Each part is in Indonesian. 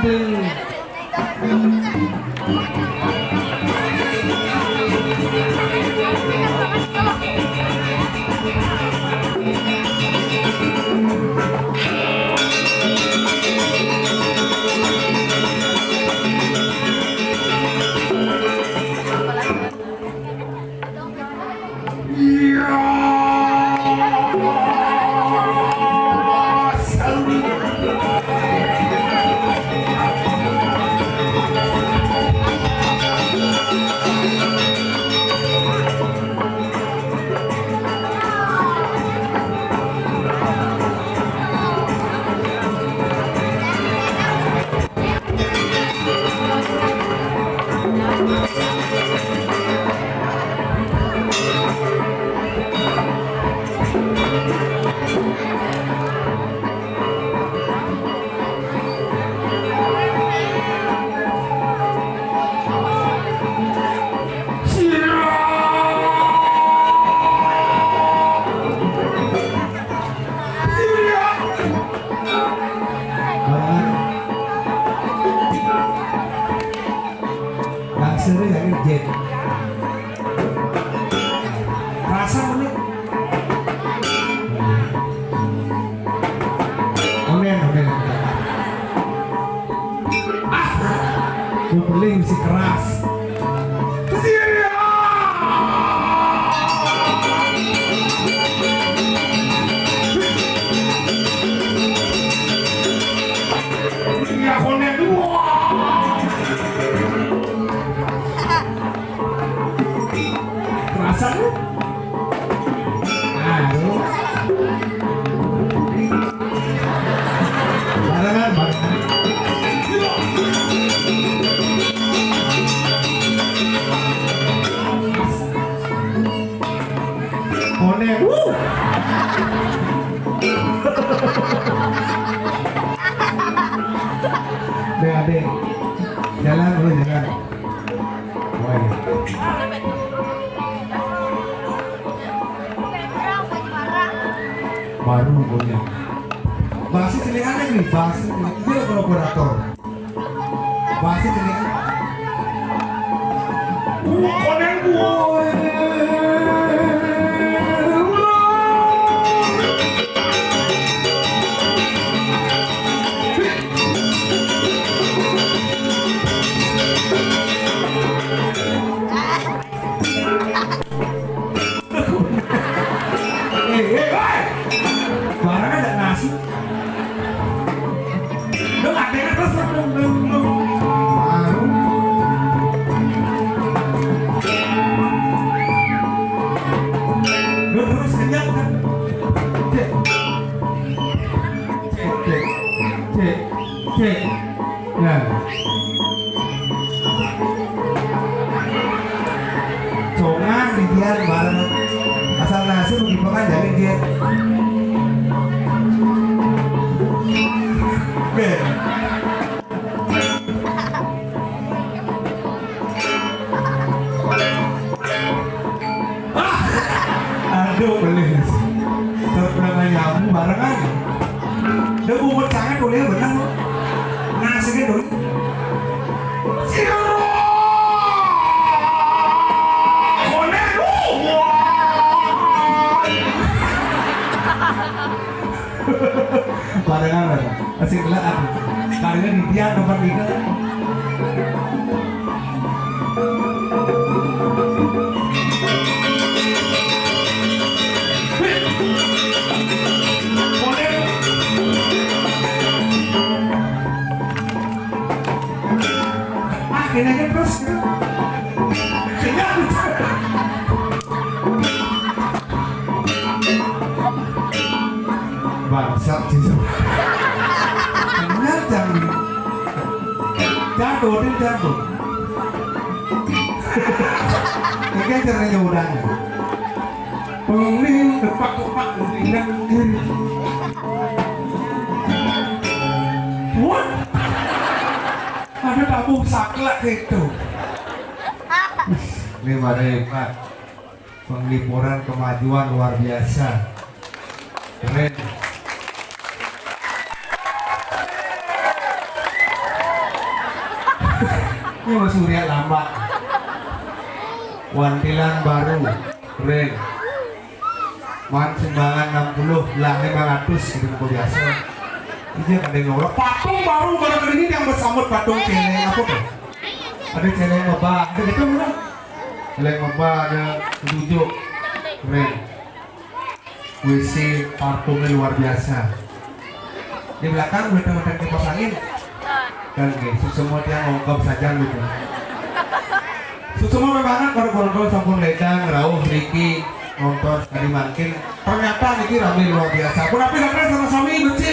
Bling. Rasa menit onen gue beling si keras ya onen kerasa lu barengan onen adek jalan dulu jalan baru punya bahasa telinga nih bahasa dia kolaborator bahasa telinga konen gue barang ada nasi lu gak ada terus lu terus kenyang kan cek nah congan didian bareng asal nasi lu dipakai dari dia aduh belis terpernah nyambung barengan udah bubut sangat boleh benang lo nasinya dulu barengan asik lah karena di dia nomor 3 akhirnya terus bangsat sih benar jatuh kayaknya caranya udah pengeling depak ingat diri what ada tabung saklek itu ini hebat penglipuran kemajuan luar biasa keren Ini Mas Surya lama. Wantilan baru, keren. Man sumbangan 60, lah 500 gitu kok biasa. Ini kan ada ngorok. Patung baru kalau ini yang bersambut patung celeng apa tuh? Ada celeng meba, ada gitu mana? Celeng meba ada tujuh, keren. WC parfumnya luar biasa. Di belakang betul-betul kipas angin. Dan gitu, semua dia ngongkap saja gitu. Semua memang kalau sampun ledang, rauh, Riki, nonton tadi makin. Ternyata ini rame luar biasa. Pun tapi datang sama-sama benci.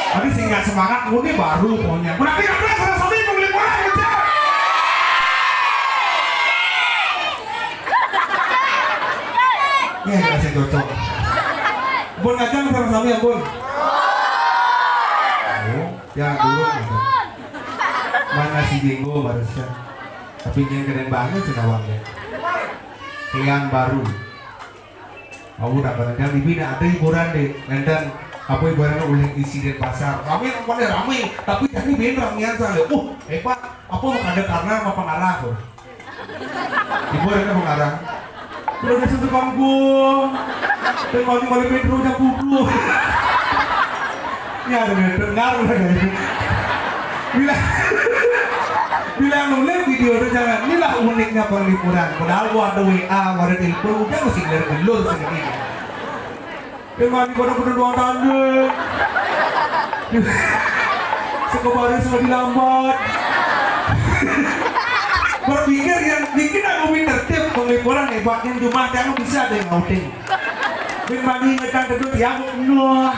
Tadi sehingga semangat, ini baru pokoknya. Pun tapi datang sama-sama membeli bola benci. Ini yang kasih cocok. Bun ngajak sama-sama ya Bun. Ya dulu mana si Jenggo barusan tapi yang keren banget sih nawangnya kalian baru aku dapat yang dibina ada hiburan deh dan apa hiburan oleh isi di pasar ramai tapi ini beda ramian soalnya hebat apa mau ada karena apa pengarah tuh hiburannya pengarah udah ada satu panggung dan balik bedroom yang kudu ya ada dengar bila nulis video itu jangan inilah uniknya perliburan padahal gua ada WA ada telepon udah mesti gelur segini dengan pada doang tanda sekebaran sudah dilambat berpikir yang bikin aku tertib perliburan hebatnya cuma yang bisa ada yang outing bin bagi ngetan kedua yang nuh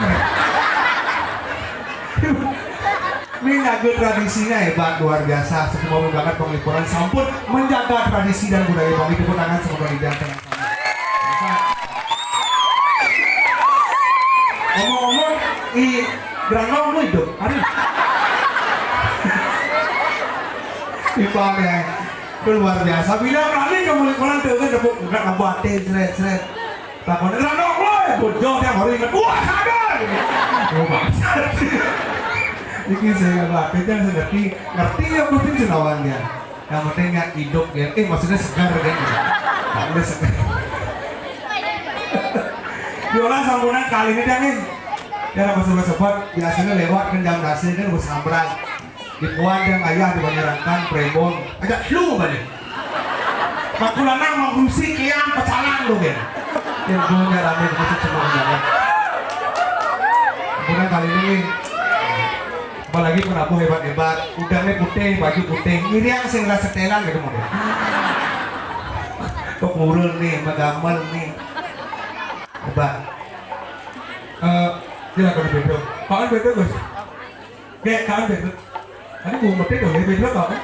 ini lagu tradisinya hebat luar biasa. Semua banget penglipuran sampun menjaga tradisi dan budaya kami. Tepuk tangan semoga dijaga sama. Ngomong-ngomong, Grandong lu hidup, ada? Ipang ya, luar biasa. Bila kali penglipuran tuh kan tepuk nggak ngebatin seret. Takon Grandong lu, bodoh yang hari ingat. Wah sadar. Oh bangsa. Ini saya ngerti yang penting senawangnya yang penting nggak hidup ya maksudnya segar kan tak boleh segar diolah sambunan kali ini nih ya nama sobat-sobat biasanya lewat kan jam dasar kan bus sambrang di puan yang ayah dibanyakan prebon agak flu balik makulana mau musik yang pecalang lo kan yang punya rame musik semuanya kemudian kali ini apalagi penabuh hebat-hebat udangnya putih, baju putih ini yang sehingga setelan gitu model kok ngurul nih, megamel nih hebat silakan bedo kawan bedo guys kayak kawan bedo ini gue mati dong ya bedo kawan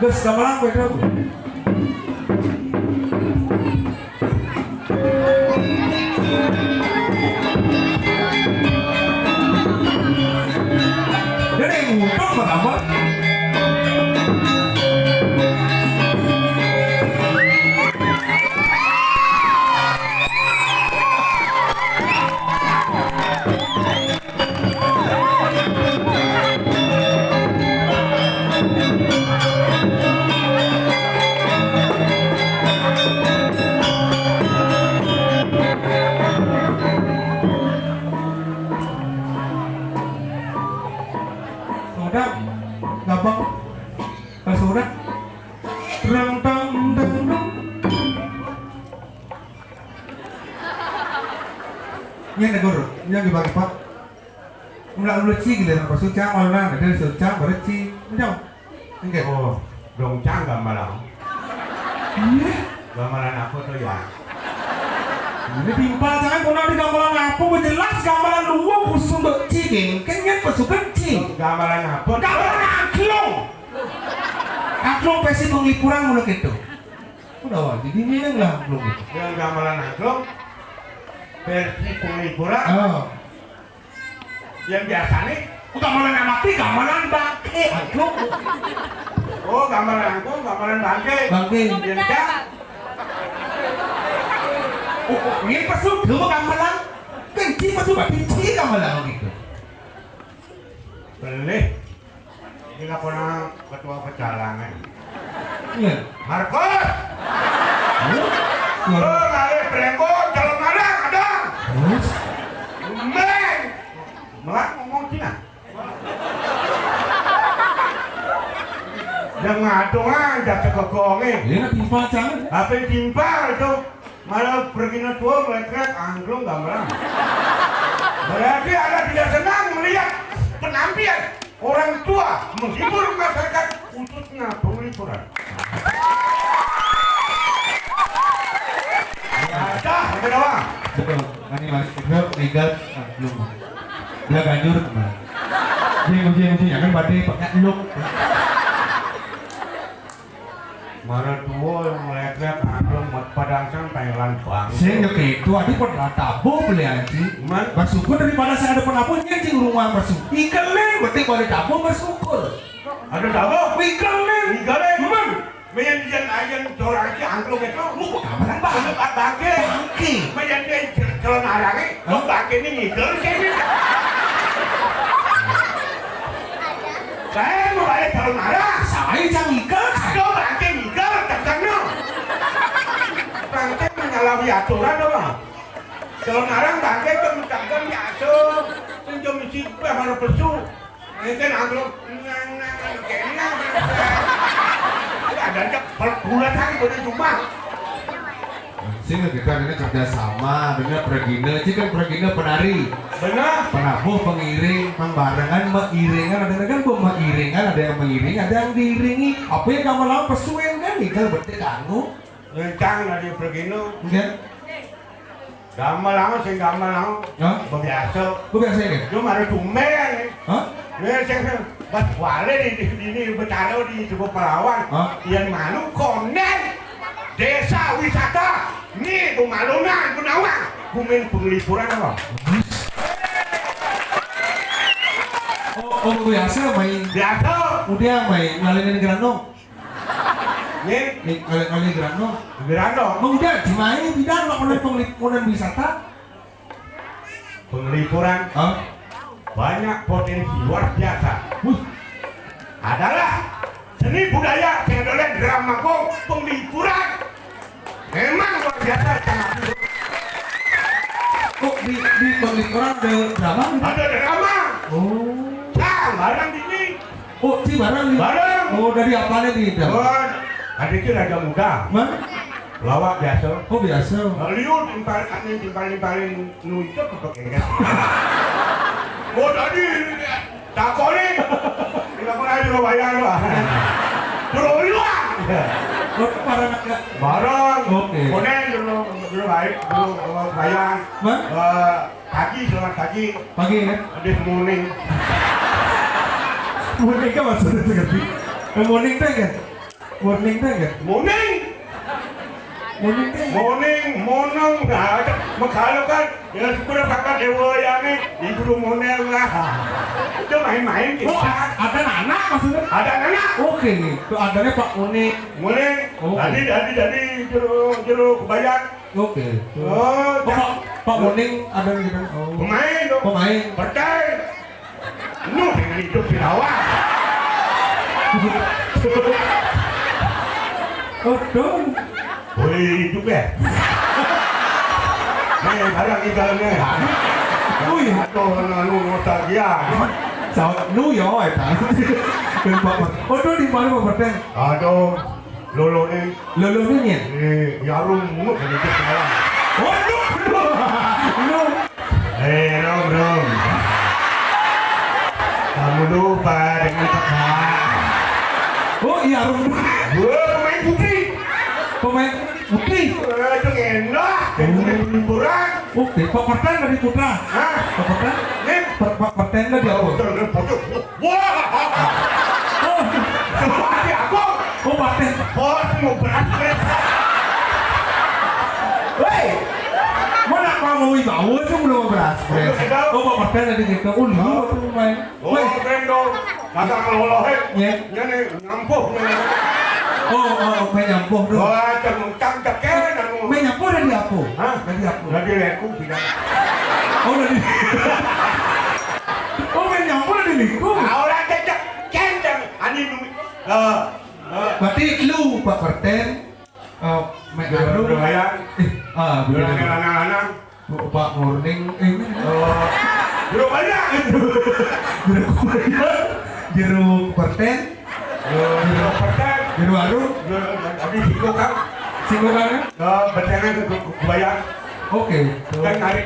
guys kamalang bedo jadi ngumpul apa? Gampang kasurat terang tang tang ini negor ini dibagi pak mulai lucu gitu apa suca malah ada suca berci macam enggak oh dongcang gambaran gambaran apa tuh ya ini timpal jangan pernah di gambaran apa jelas gambaran dua busung berci kan busung berci gambaran apa gambaran Aklong pasti penglipuran mulai gitu. Udah wah, jadi ini enggak aklong gitu. Yang gambaran aklong versi penglipuran. Oh. Yang biasa nih, gambaran amati, gambaran bangke. Aklong. Oh, gambaran aklong, gambaran bangke. Bangke. Yang ini pasuk dulu gambaran. Kenci pasuk benci gambaran gitu. Boleh. Ini pernah ketua pecalangan. Iya. Marcos. Ngalih brengkot calon ada kadang. Terus? Men. Melak ngomong Cina. Yang ngadong aja sekegongnya. Iya nak timpal jangan. Apa yang timpal itu? Malah pergi tua melekat angklung gambaran. Berarti Anda tidak senang melihat penampilan orang tua menghibur masyarakat khususnya penglipuran. Ada, ada doang. Betul. Ini masih itu legal belum. Dia ganjur kemana? Uji ya kan berarti pakai look. Mana tua yang melekat angklung padang sampai lantuang. Saya nggak kayak itu, adik pernah tabu beli anjing. Bersyukur daripada saya ada penabung anjing rumah bersyukur. Ikan nih, berarti kalau tabu bersyukur. Ada tabu? Ikan nih. Ikan nih, memang. Mayan ayan orang si angklung itu. Lu kabaran bang? Untuk bangke. Bangke. Mayan calon arangnya. Lu bangke ini ngigel sih. Saya mau balik calon arang. Saya jangan ikan. Aduh bangke ngigel, tegang no. Bangke menyalahi aturan doang. Calon arang bangke kemudian diasuh. Senjom isi baru pesu. Ini kan angklung. Kayaknya. Ada pergulatan pada cuma. Sini kita ini kerjasama dengan Pregina. Ini kan Pregina penari. Benar. Penabuh, pengiring, membarengan, mengiringan. Ada kan mengiringan, ada yang mengiring, ada yang diiringi. Apa yang kamu lakukan pesuin kan? Ikan berarti kamu. Rencang dari Pregina. Enggak. Gamal lama sih gamal lama. Hah? Biasa. Gue biasa ini. Cuma ada tumben. Hah? Nih saya buat wale di bertaruh di sebuah perawan. Yang malu konen desa wisata. Nih Pemalungan, Penawang. Bumen penglipuran apa? Oh biasa main. Biasa. Udah main ngalinin Grandong. Nih Ngalin Grandong. Grandong. Udah dimain bidang nggak penglipuran wisata. Penglipuran. Banyak potensi luar biasa. Adalah seni budaya tendolen drama penglipuran. Memang luar biasa sangat. Kok di penglipuran ada drama? Ada drama. Oh. Barang ini. Oh, si barang nih. Barang. Oh, dari apanya nih? Adiknya raja muda. Mana? Lawak biasa. Oh, biasa. Liu timpalin nu itu kok kayak. Oh tadi takoni. Tidak pernah juga bayar lah. Terus luar. Oh, barang. Oke. Konen dulu baik, dulu bayar. Pagi selamat pagi. Pagi ya. Ada morning. Morning kan maksudnya seperti. Morning teh kan? Morning teh kan? Morning. Monong, nah, makalo kan, ya sudah kakak dewa yang ini, ibu monel lah. Itu main-main kita. Oh, ada anak maksudnya? Ada anak. Oke, itu adanya Pak Muning. Muning, jadi jeruk kebayang. Oke. Oh, Pak Muning ada di mana? Oh. Pemain dong. Pemain. Bertai. Nuh dengan hidup Firawa. Oh, dong. Woi, hidup ya. Nih, barang ikalnya. Ui, anu nostalgia. sao nu yo ai ta. Đừng bật mặt. Ôi nó đi vào đi bật đen. Aduh, lolo nih. Lolo ini nih. Jarum mut dari itu sekarang. Waduh, lu. Rom. Kamu lupa dengan kakak. Oh iya Rom. Gue pemain putri. Pemain putri. Itu enak. Liburan. Putri. Pak Perten dari Putra. Hah? Pak Perten? Nih. Pak Perten dari apa? Wah. Oh. Hati aku. Oh Perten. Oh, mau berat. Hei. Mana kamu wibawa itu belum beras? Oh Pak Perten dari kita. Oh lu pemain. Oh, Brendo. Kakak ngelola Iya. Ini ngampuh. Oh, main nyampuh dong. Wah, cengkang ceken anu. Main nyampuh dari apa? Hah? Dari apa? Dari leku bilang. Oh dari. Oh main nyampuh dari liku. Orang cecek kenceng Berarti lu Pak Perten, Mek Arum, Belum anak-anak. Pak Morning, Belum banyak. Jeruk Perten, Belum percaya. Jeruk Arum, Habis ikut kan. singgungannya? Berjalan ke bayar. Oke. Kan narik.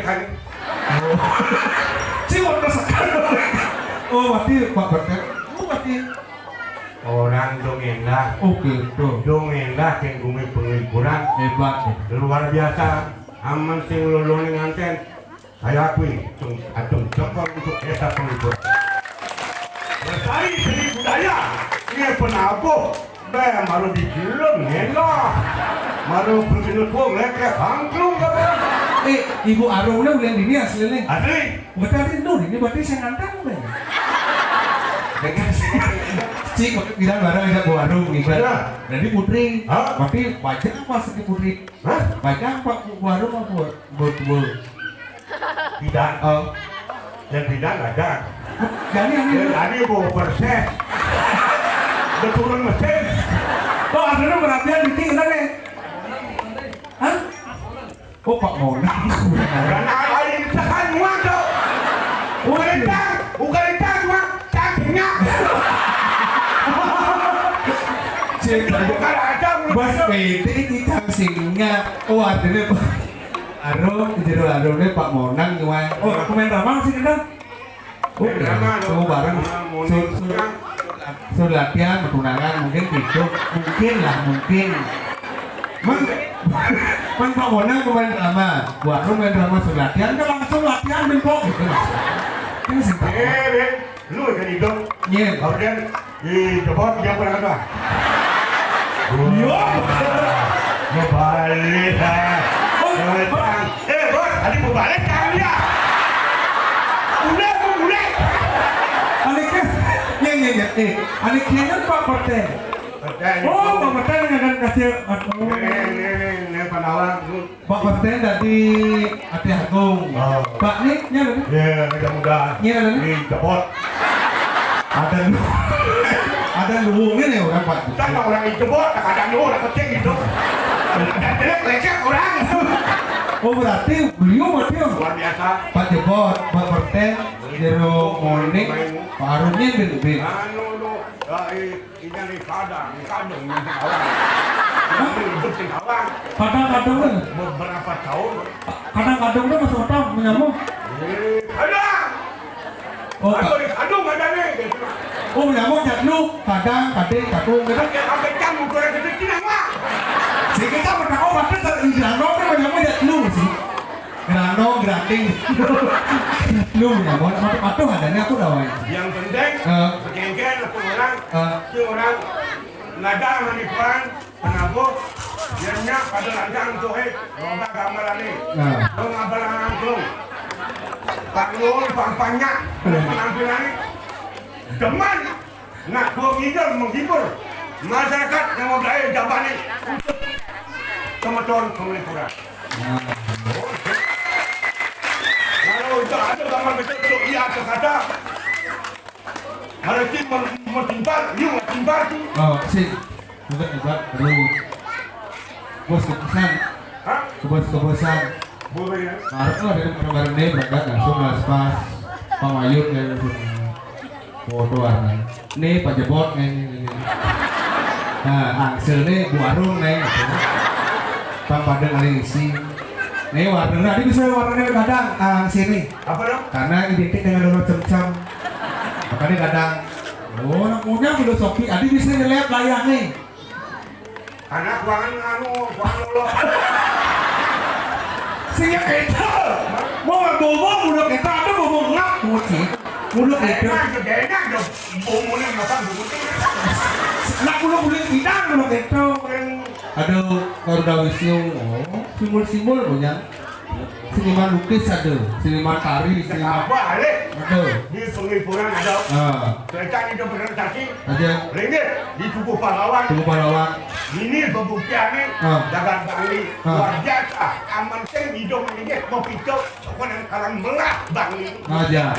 Singgung rasakan. Oh, berarti Pak Perten, berarti. Orang Dongendah. Oke, tuh. Dongendah yang gumi penglipuran. Hebat. Luar biasa. Aman sing lulung nganten. Saya akui, acung cokor untuk desa penglipuran. Lestari seni budaya. Ini penabuh. Maru di film, enak. Maru bergenut wong, leket angklung. Ibu Arumnya udah di dia aslinya. Asli. Berarti ini berarti saya ngantang kan? Dengan Cik, bilang barang ada Bu Arum gitu. Jadi putri. Berarti wajah apa sih putri? Wajah apa Bu Arum apa Bu? Tidak. Dan tidak ada. Jadi Bu perses. Beturun mesin. Oh, akhirnya perhatian di tinggal deh. Hah? Oh, Pak Mona. Dan air sekan muat tuh. Bukan itu cuma cacingnya. Cik, Bukan ada Bas PT kita singa. Oh, artinya Pak Arum, jero Arumnya Pak Monang gimana? Oh, komen ramah sih kita. Oh, semua bareng. Sudah latihan, tunangan mungkin gitu. Mungkin. Man Pak Monang kemarin drama, Bu Arum main drama sudah latihan kan langsung latihan bentuk gitu. Ini sih. Lu kan itu. Iya. Kemudian di jebot dia pernah apa? Yo. Mau balik. Bos, tadi mau balik kan dia. Udah. Aliknya, aliknya kan Pak Perten. Oh, Pak Perten yang akan kasih. Ini penawar. Pak Perten dari Ati Agung. Pak nih, nyala nih. Ya, mudah-mudahan. Nyala nih. Di jebot. Ada luhungnya nih orang Pak. Kan orang di jebot, kadang lu orang kecil gitu. Dan jelek lecet orang. Oh, berarti beliau berarti Luar biasa. Pak Jebot, Pak Perten, Jero Morning, Pak Arumnya bin. Anu lu, ini di kadang orang. Ini hidup di kawan. Kadang-kadang kan, Beberapa tahun. kadang-kadang kan masuk otak menyambung. Ada. Oh, Atau di kadung ada nih. oh menyambung jadlu, kadang, kadung gitu. Sampai jam ukuran kecil apa? Si kita pernah berarti di Grano kan menyambung jadlu sih. Grano, grating, lu menyambung. Atau adanya aku dawai. Yang penting, sekengken orang, si orang nada manipulan, penabuh, dianya pada lanjang tuh lomba gambaran nih. Lo ngabaran angklung, panggung, pangpanyak, penampilan ini, deman, nak gua menghibur masyarakat yang mau belajar jawaban ini, kemeton pengelipuran. Kalau itu ada gambar betul iya kata. Harus mentimbar, you mentimbar tu. Oh, sih. Bukan hebat, perlu. Bos keputusan. Hah? Keputusan. Boleh ya? Harus lah dari kemarin ini berangkat langsung pas Pak Mayut ya. Foto warna. Nih Pak Jebot nih. Nah, Angsel nih Bu Arum nih. Pak Padang Alingsi. Nih warna, tadi bisa warnanya kadang sini. Apa dong? Karena identik dengan donor cem-cem. Makanya kadang, oh anak punya filosofi, adi bisa ngeliat layar nih. Anak ruangan lo. Sehingga kita, mau bobo mulut kita ada bobo ngap sih, mulut itu. Enak dong, bomonya makan bomo. Nak mulut bidang mulut itu. Aduh, Garuda Wisnu, simbol-simbol punya. Seniman lukis ada, seniman tari, seniman apa ale? ada. Di pengelipuran ada. Kereta di dokumentasi. Aja. Ringgit di Tugu Pahlawan. Tugu Pahlawan. Ini pembuktiannya dagang Bangli luar biasa. Aman sing hidup ini mau picu, sokonan karang belah Bangli. Aja.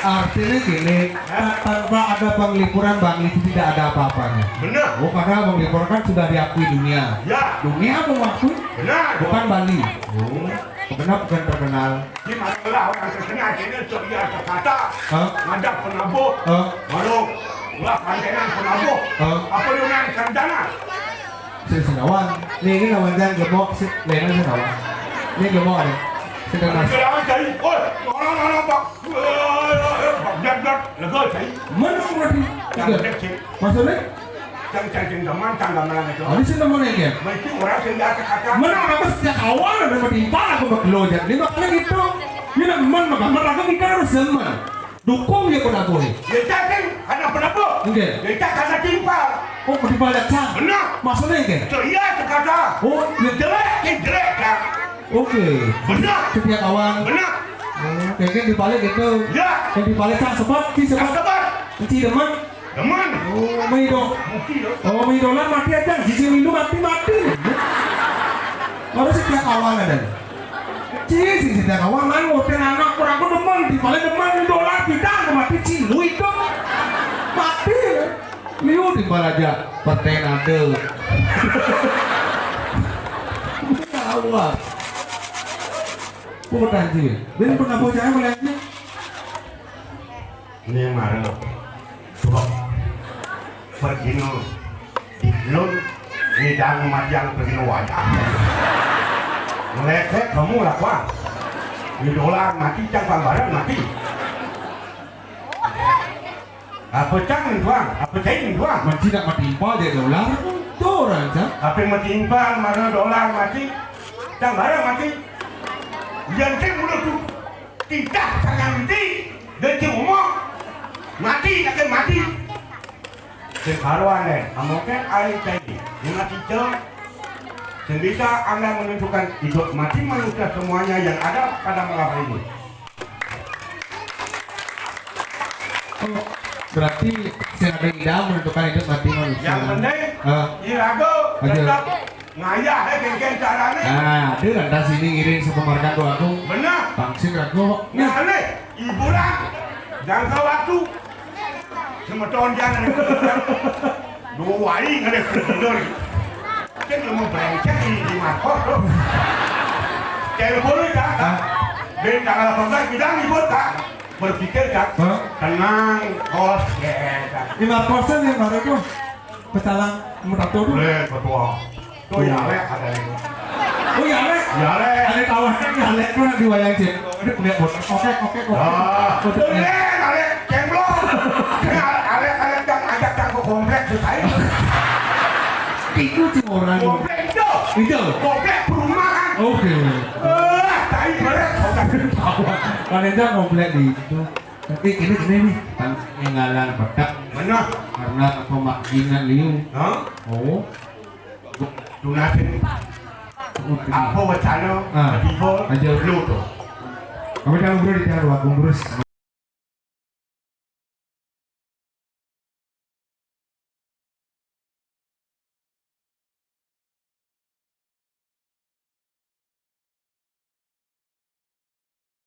Artinya gini, tanpa ada penglipuran Bang Liti tidak ada apa-apanya. Benar. Oh, karena Bang Lipur kan sudah diakui dunia. Ya. Dunia mengakui, Benar. bukan Bali. Oh, kenapa bukan terkenal? Di mana orang terkenal ini ceria sekata. Hah? Ngadap penabuh. Lalu ulah pantenan penabuh. Apa dengan sarjana? Si Senawang. Ini lawan jangan gemuk si Lena Senawang. Ini gemuk ada. Sedang nasi. Jangan cari. Oh, orang pak. Blak lega cari. Mana berarti? Jangan cek. Maksudnya? Jangan cari teman tangga mana itu. Oh, ini sih namanya ya. Mesti orang senjata kata. Mana apa sejak awal ada bertimpa aku berkelojan. Ini makanya gitu. Ini teman maka aku kita harus zaman. Dukung dia pun aku nih. Dia cakap karena penabuh. Enggak. Dia cakap karena timpal. Oh, bertimpa datang. Benar. Maksudnya enggak? Ceria sekata. Oh, Dia jelek kan. oke. Benar. Setiap kawan. Benar. Oh, kayaknya di balik gitu. Ya. Yang di balik cak sebab, ci Yang sebab, tepat. ci demen. Teman. Oh, Mido. Bukti loh. Oh, Midolan mati aja. Cici Windu mati. Harus setiap kawan ada. Ci setiap kawan kan ngotin anak kurang aku demen. Di balik demen Midolan kita aku mati cilu itu. Mati. Liu di balik aja. Pertenade. Awal. Kok bertanji? Ben pernah bocahnya melihatnya? Ini yang marah. Coba. Pergi no. Iklun. Ini jangan mati yang pergi no wajah. Ngelekek kamu lah kuah. Ini dolar mati, cang pambaran mati. Apa cang nih tuang? Apa cang nih tuang? Masih tidak mati impal dia dolar. Tuh orang cak. Apa yang mati impal, mana dolar mati, cang barang mati. Yang ceng mulut tu tidak sangat mati. Dan ceng umur mati, akan mati. Sekarang deh, amokan air cair. Ini mati ceng. Bisa Anda menentukan hidup mati manusia semuanya yang ada pada malam ini. Oh, berarti saya ada ide menentukan hidup mati manusia. Yang penting, irago tetap ngayah geng caranya. Nah, dia rendah sini ngirim sepemarkan doaku. Benar. Tangsin ragu. Nah, nih, hiburan, jangka waktu, semeton jangan dua hari nggak ada kerja. Kan mau brengsek di makor tuh. Telepon lu tak? Ben tanggal 18 bilang ribut tak? Berpikir tak? Tenang, kos ya. 5% yang baru itu pecalang mutato tuh. Boleh ketua. Tuh ya le ada itu. Oh ya le. Ya le. Ada tawaran ya le tuh di wayang cek. Ini punya bot. Oke. Ah. Boleh ale cemblong. Ale jangan ajak ke kompleks saya. Itu sih orang. Kompleks itu. Kompleks perumahan. Oke. Tai merek Tahu. Kalian komplek di itu. Tapi ini nih peninggalan bedak. Mana? Karena pemakinan liu. Hah? Oh. Dunasin. Apa wacana? Tiba. Aja. Lu tuh. Kami kalau bro di cara waktu